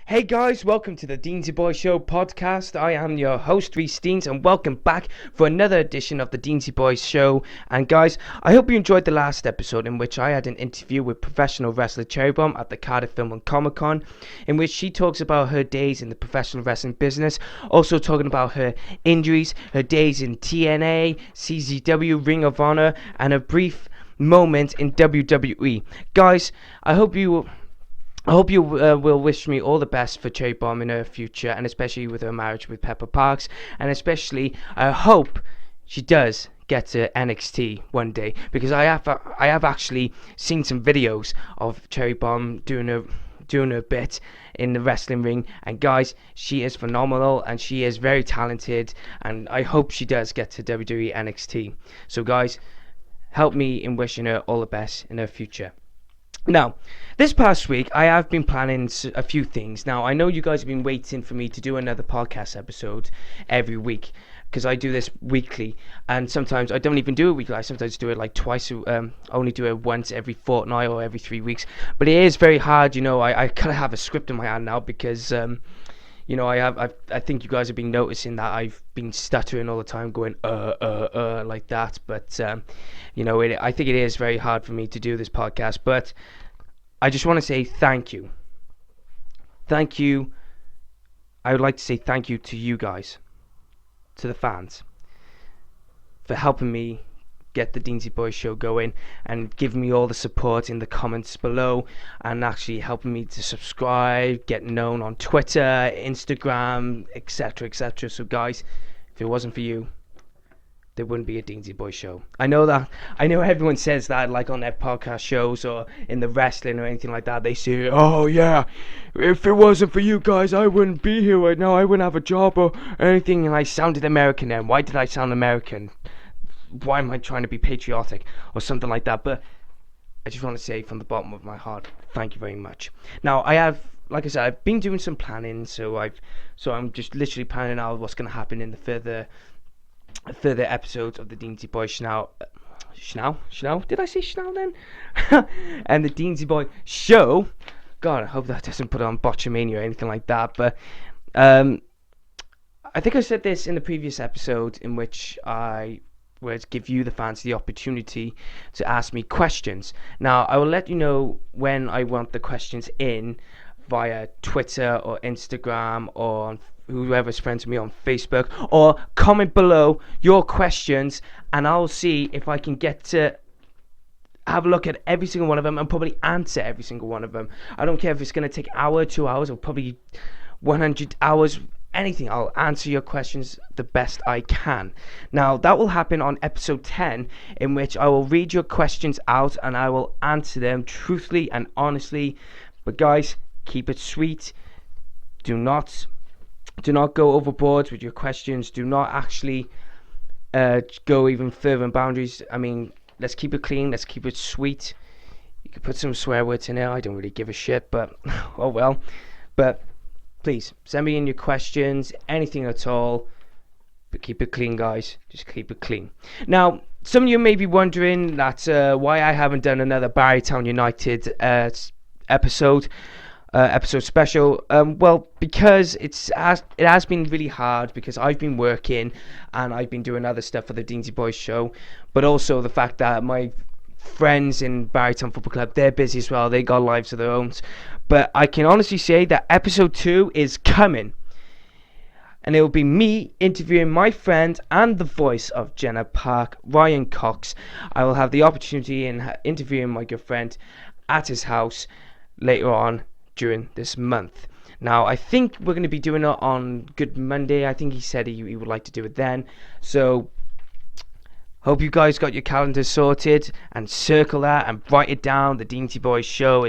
Hey guys, welcome to the Deansy Boy Show podcast. I am your host, Reece Deans, and welcome back for another edition of the Deansy Boys Show. And guys, I hope you enjoyed the last episode in which I had an interview with professional wrestler Cherry Bomb at the Cardiff Film and Comic Con, in which she talks about her days in the professional wrestling business, also talking about her injuries, her days in TNA, CZW, Ring of Honor, and a brief moment in WWE. Guys, I hope you will wish me all the best for Cherry Bomb in her future, and especially with her marriage with Pepper Parks, and especially I hope she does get to NXT one day, because I have actually seen some videos of Cherry Bomb doing her bit in the wrestling ring, and guys, she is phenomenal and she is very talented, and I hope she does get to WWE NXT. So guys, help me in wishing her all the best in her future. Now, this past week, I have been planning a few things. Now, I know you guys have been waiting for me to do another podcast episode every week, because I do this weekly, and sometimes I don't even do it weekly. I sometimes do it like twice, only do it once every fortnight or every 3 weeks. But it is very hard, I kind of have a script in my hand now, because I think you guys have been noticing that I've been stuttering all the time, going like that. But I think it is very hard for me to do this podcast. But I just want to say thank you. Thank you. I would like to say thank you to you guys, to the fans, for helping me get the Deansy Boys Show going and giving me all the support in the comments below, and actually helping me to subscribe, get known on Twitter, Instagram, etc. So guys, if it wasn't for you, there wouldn't be a Deansy Boys Show. I know everyone says that, like on their podcast shows or in the wrestling or anything like that. They say, oh yeah, if it wasn't for you guys, I wouldn't be here right now, I wouldn't have a job or anything. And I sounded American then. Why did I sound American? Why am I trying to be patriotic or something like that? But I just want to say from the bottom of my heart, thank you very much. Now, like I said, I've been doing some planning, so I'm just literally planning out what's going to happen in the further episodes of the Deansy Boy Schnau. Did I say Schnau then? And the Deansy Boy Show. God, I hope that doesn't put on Botchamania or anything like that. But I think I said this in the previous episode, in which I would give you, the fans, the opportunity to ask me questions. Now, I will let you know when I want the questions in via Twitter or Instagram, or on whoever's friends with me on Facebook, or comment below your questions, and I'll see if I can get to have a look at every single one of them and probably answer every single one of them. I don't care if it's going to take an hour, 2 hours, or probably 100 hours, anything. I'll answer your questions the best I can. Now, that will happen on episode 10, in which I will read your questions out and I will answer them truthfully and honestly. But guys, keep it sweet. Do not go overboard with your questions. Do not actually go even further in boundaries. I mean, let's keep it clean. Let's keep it sweet. You can put some swear words in there. I don't really give a shit, but oh well. But please, send me in your questions, anything at all. But keep it clean, guys. Just keep it clean. Now, some of you may be wondering that why I haven't done another Barrytown United episode special. Well, because it has been really hard, because I've been working and I've been doing other stuff for the Deansy Boys Show, but also the fact that my friends in Barrytown Football Club, they're busy as well. They got lives of their own. But I can honestly say that episode 2 is coming, and it will be me interviewing my friend and the voice of Jenna Park, Ryan Cox. I will have the opportunity in interviewing my good friend at his house later on during this month. Now, I think we're going to be doing it on Good Monday. I think he said he would like to do it then. So hope you guys got your calendars sorted and circle that and write it down. The Deansy Boys Show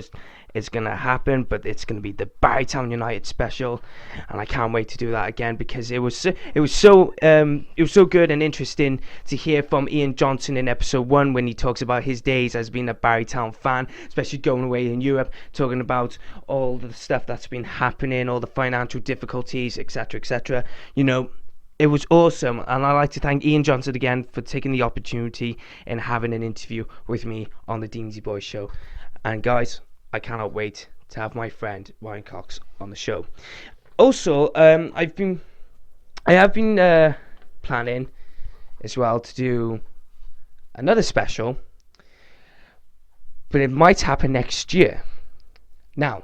is going to happen, but it's going to be the Barrytown United special, and I can't wait to do that again, because it was so good and interesting to hear from Ian Johnson in episode 1, when he talks about his days as being a Barrytown fan, especially going away in Europe, talking about all the stuff that's been happening, all the financial difficulties, etc. It was awesome, and I'd like to thank Ian Johnson again for taking the opportunity and having an interview with me on the Deansy Boys Show. And guys, I cannot wait to have my friend Ryan Cox on the show. Also, I have been planning as well to do another special, but it might happen next year. Now,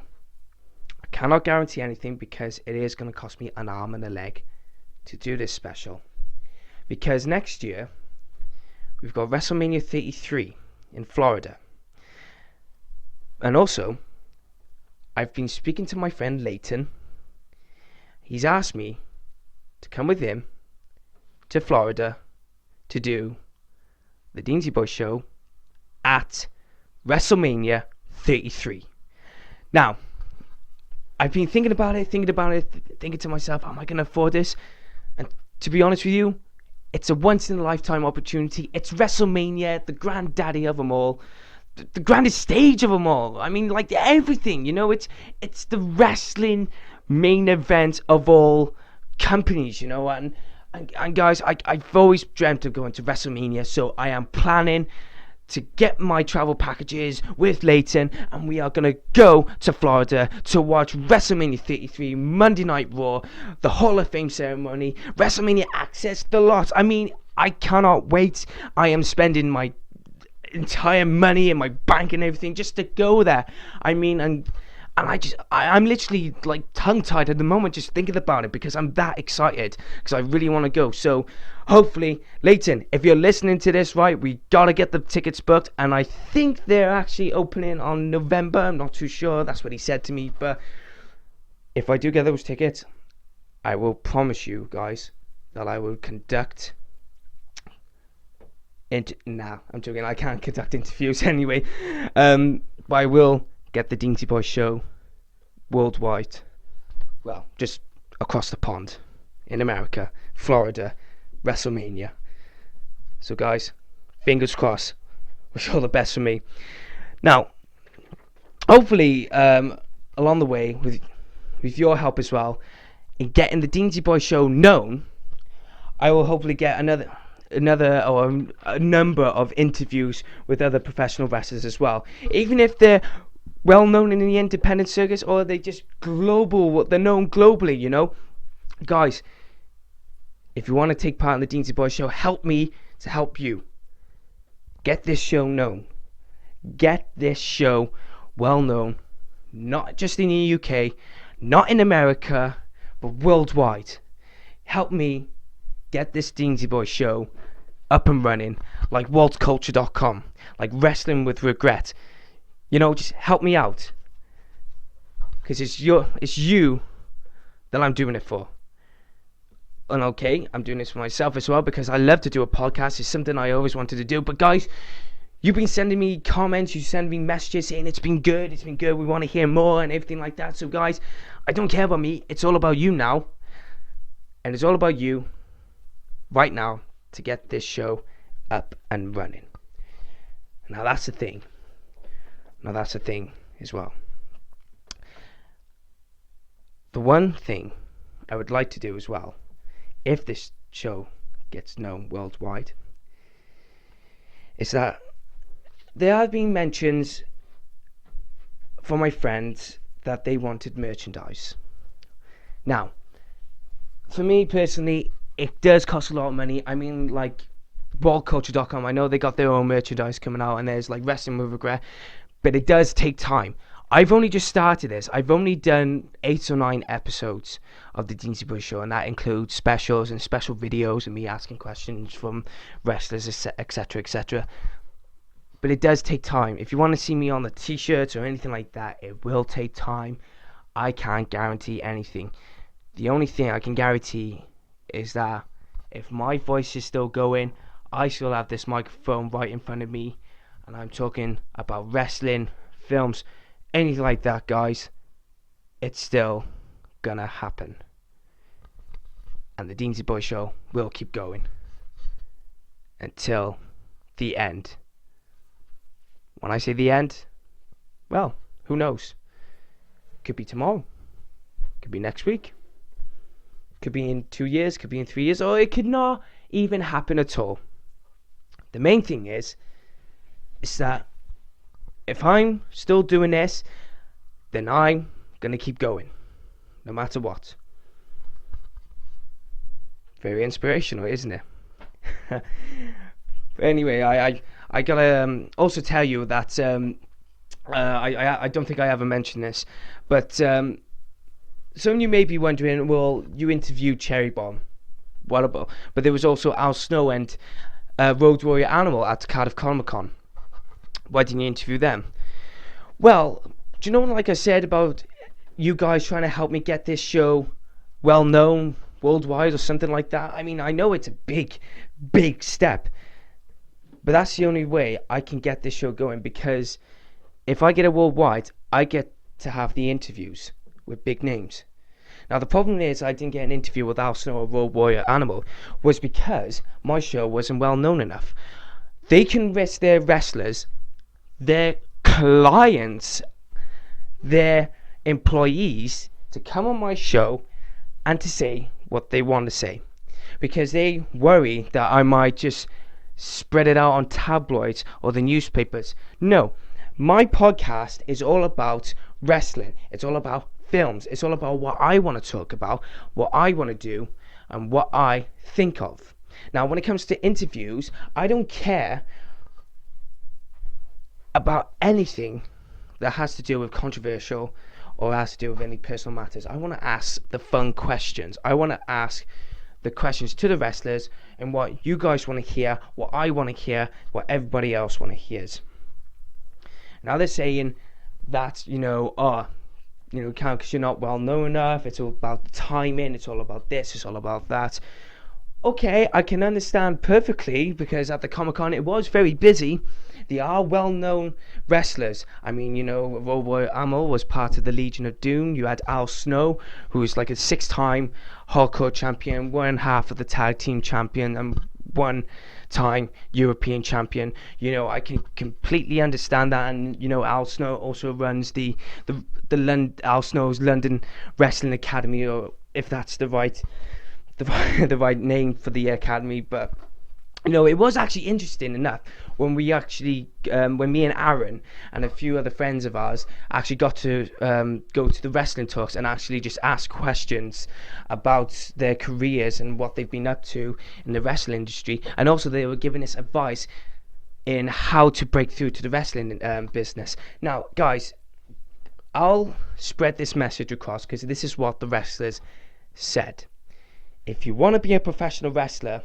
I cannot guarantee anything because it is going to cost me an arm and a leg to do this special. Because next year, we've got WrestleMania 33 in Florida. And also, I've been speaking to my friend Leighton. He's asked me to come with him to Florida to do the Deansy Boy show at WrestleMania 33. Now, I've been thinking about it, thinking to myself, am I going to afford this? And to be honest with you, it's a once-in-a-lifetime opportunity. It's WrestleMania, the granddaddy of them all. The grandest stage of them all. I mean, like, everything, it's the wrestling main event of all companies, and guys, I've always dreamt of going to WrestleMania, so I am planning to get my travel packages with Leighton, and we are going to go to Florida to watch WrestleMania 33, Monday Night Raw, the Hall of Fame ceremony, WrestleMania Access, the lot. I mean, I cannot wait. I am spending my entire money in my bank and everything just to go there. I mean, and I'm literally like tongue-tied at the moment just thinking about it because I'm that excited because I really want to go. So hopefully, Leighton, if you're listening to this, right, we gotta get the tickets booked, and I think they're actually opening on November. I'm not too sure. That's what he said to me. But if I do get those tickets, I will promise you guys that I will conduct nah, I'm joking. I can't conduct interviews anyway. But I will get the Deansy Boy show worldwide. Well, just across the pond in America, Florida, WrestleMania. So guys, fingers crossed. Wish all the best for me. Now, hopefully, along the way, with your help as well, in getting the Deansy Boy show known, I will hopefully get another or a number of interviews with other professional wrestlers as well. Even if they're well known in the independent circuits or they just they're known globally, Guys, if you want to take part in the Deansy Boy show, help me to help you. Get this show known. Get this show well known. Not just in the UK, not in America, but worldwide. Help me get this Deansy Boy show up and running, like WaltCulture.com, like Wrestling with Regret. Just help me out, because it's you that I'm doing it for. And okay, I'm doing this for myself as well because I love to do a podcast. It's something I always wanted to do. But guys, you've been sending me comments, you send me messages saying it's been good, we want to hear more and everything like that. So guys, I don't care about me, it's all about you now. And it's all about you right now to get this show up and running. Now that's the thing as well. The one thing I would like to do as well, if this show gets known worldwide, is that there have been mentions from my friends that they wanted merchandise. Now, for me personally, it does cost a lot of money. I mean, like WaltCulture.com, I know they got their own merchandise coming out, and there's like Wrestling with Regret, but it does take time. I've only just started this. I've only done 8 or 9 episodes of the Deansy Boy show, and that includes specials and special videos and me asking questions from wrestlers, etc., etc. But it does take time. If you want to see me on the t-shirts or anything like that, it will take time. I can't guarantee anything. The only thing I can guarantee is that if my voice is still going, I still have this microphone right in front of me, and I'm talking about wrestling, films, anything like that, guys, it's still gonna happen. And the Deansy Boy show will keep going until the end. When I say the end, well, who knows? Could be tomorrow, could be next week, could be in 2 years, could be in 3 years, or it could not even happen at all. The main thing is that if I'm still doing this, then I'm going to keep going, no matter what. Very inspirational, isn't it? But anyway, I gotta also tell you that I don't think I ever mentioned this, but some of you may be wondering, well, you interviewed Cherry Bomb, what about? But there was also Al Snow and Road Warrior Animal at Cardiff Comic Con. Why didn't you interview them? Well, do you know, like I said about you guys trying to help me get this show well known worldwide or something like that? I mean, I know it's a big step, but that's the only way I can get this show going, because if I get it worldwide, I get to have the interviews with big names. Now, the problem is I didn't get an interview with Al Snow or Road Warrior Animal was because my show wasn't well known enough. They can risk their wrestlers, their clients, their employees to come on my show and to say what they want to say, because they worry that I might just spread it out on tabloids or the newspapers. No, my podcast is all about wrestling. It's all about films. It's all about what I want to talk about, what I want to do, and what I think of. Now, when it comes to interviews, I don't care about anything that has to do with controversial or has to do with any personal matters. I want to ask the fun questions. I want to ask the questions to the wrestlers and what you guys want to hear, what I want to hear, what everybody else want to hear. Now they're saying that, because you're not well known enough, it's all about the timing, it's all about this, it's all about that. Okay, I can understand perfectly, because at the Comic-Con it was very busy. They are well-known wrestlers. I mean, Road Warrior Animal was part of the Legion of Doom. You had Al Snow, who was like a 6-time hardcore champion, 1/2 of the tag team champion, and 1-time European champion. I can completely understand that. And Al Snow also runs the Al Snow's London Wrestling Academy, or if that's the right name for the academy. But it was actually interesting enough when we actually when me and Aaron and a few other friends of ours actually got to go to the wrestling talks and actually just ask questions about their careers and what they've been up to in the wrestling industry. And also they were giving us advice in how to break through to the wrestling business. Now, guys, I'll spread this message across, because this is what the wrestlers said. If you want to be a professional wrestler,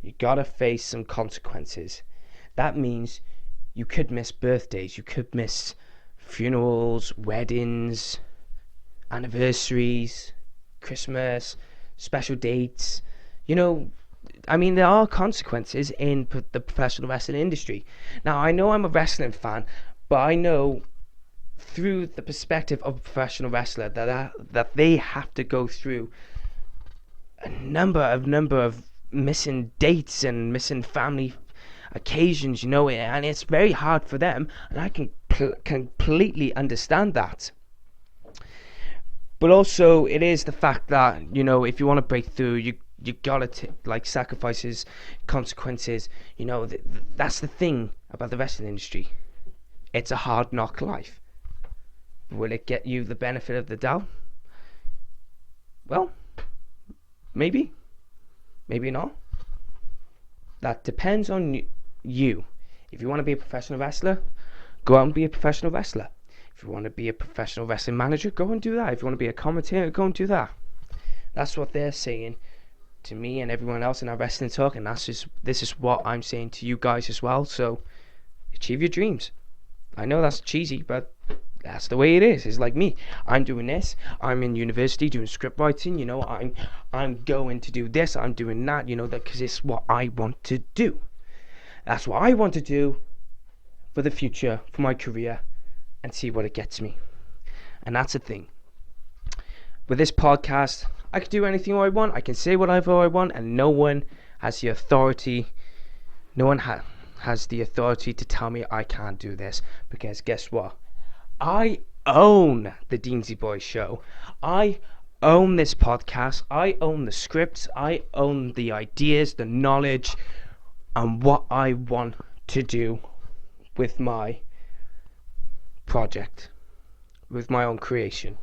you gotta face some consequences. That means you could miss birthdays, you could miss funerals, weddings, anniversaries, Christmas, special dates. There are consequences in the professional wrestling industry. Now, I know I'm a wrestling fan, but I know through the perspective of a professional wrestler that they have to go through a number of missing dates and missing family occasions, and it's very hard for them, and I can completely understand that. But also, it is the fact that if you want to break through, you gotta sacrifices, consequences. That's the thing about the wrestling industry. It's a hard knock life. Will it get you the benefit of the doubt? Well, maybe not. That depends on you. If you want to be a professional wrestler, go out and be a professional wrestler. If you want to be a professional wrestling manager, go and do that. If you want to be a commentator, go and do that. That's what they're saying to me and everyone else in our wrestling talk, and this is what I'm saying to you guys as well. So achieve your dreams. I know that's cheesy, but that's the way it is. It's like me. I'm doing this. I'm in university doing script writing. I'm going to do this. I'm doing that. Because it's what I want to do. That's what I want to do for the future, for my career, and see what it gets me. And that's the thing. With this podcast, I can do anything I want. I can say whatever I want, and no one has the authority. No one has the authority to tell me I can't do this. Because guess what? I own the Deansy Boys show. I own this podcast. I own the scripts. I own the ideas, the knowledge, and what I want to do with my project. with my own creation.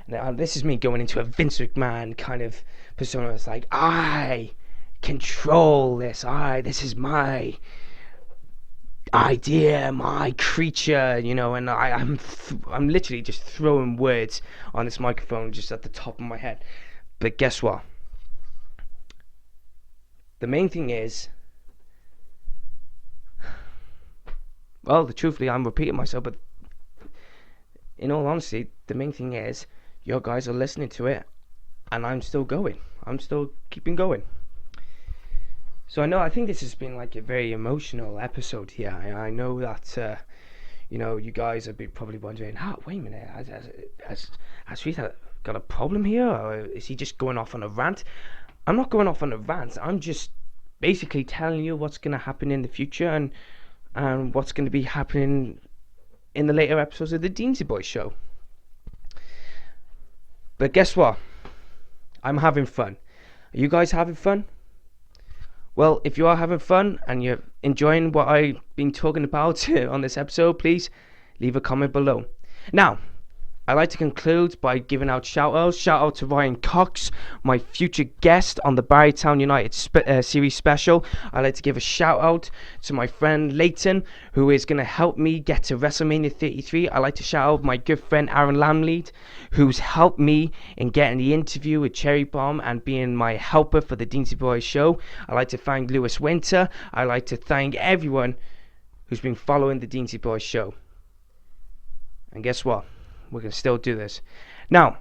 Now, this is me going into a Vince McMahon kind of persona. It's like, I control this. This is my idea, my creature, and I'm literally just throwing words on this microphone just at the top of my head. But guess what? The main thing is, well, truthfully, I'm repeating myself, but in all honesty, the main thing is, you guys are listening to it, and I'm still going. I'm still keeping going. So I think this has been like a very emotional episode here. I know that, you guys have been probably wondering, wait a minute, has Reese got a problem here, or is he just going off on a rant? I'm not going off on a rant. I'm just basically telling you what's going to happen in the future and what's going to be happening in the later episodes of the Deansy Boys show. But guess what? I'm having fun. Are you guys having fun? Well, if you are having fun and you're enjoying what I've been talking about on this episode, please leave a comment below. Now, I'd like to conclude by giving out shout-outs. Shout-out to Ryan Cox, my future guest on the Barrytown United series special. I'd like to give a shout-out to my friend Leighton, who is going to help me get to WrestleMania 33. I'd like to shout-out my good friend Aaron Lamlead, who's helped me in getting the interview with Cherry Bomb and being my helper for the Deansy Boys show. I'd like to thank Lewis Winter. I'd like to thank everyone who's been following the Deansy Boys show. And guess what? We're going to still do this. Now,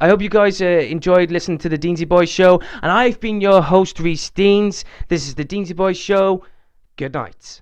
I hope you guys enjoyed listening to the Deansy Boys show. And I've been your host, Reese Deans. This is the Deansy Boys show. Good night.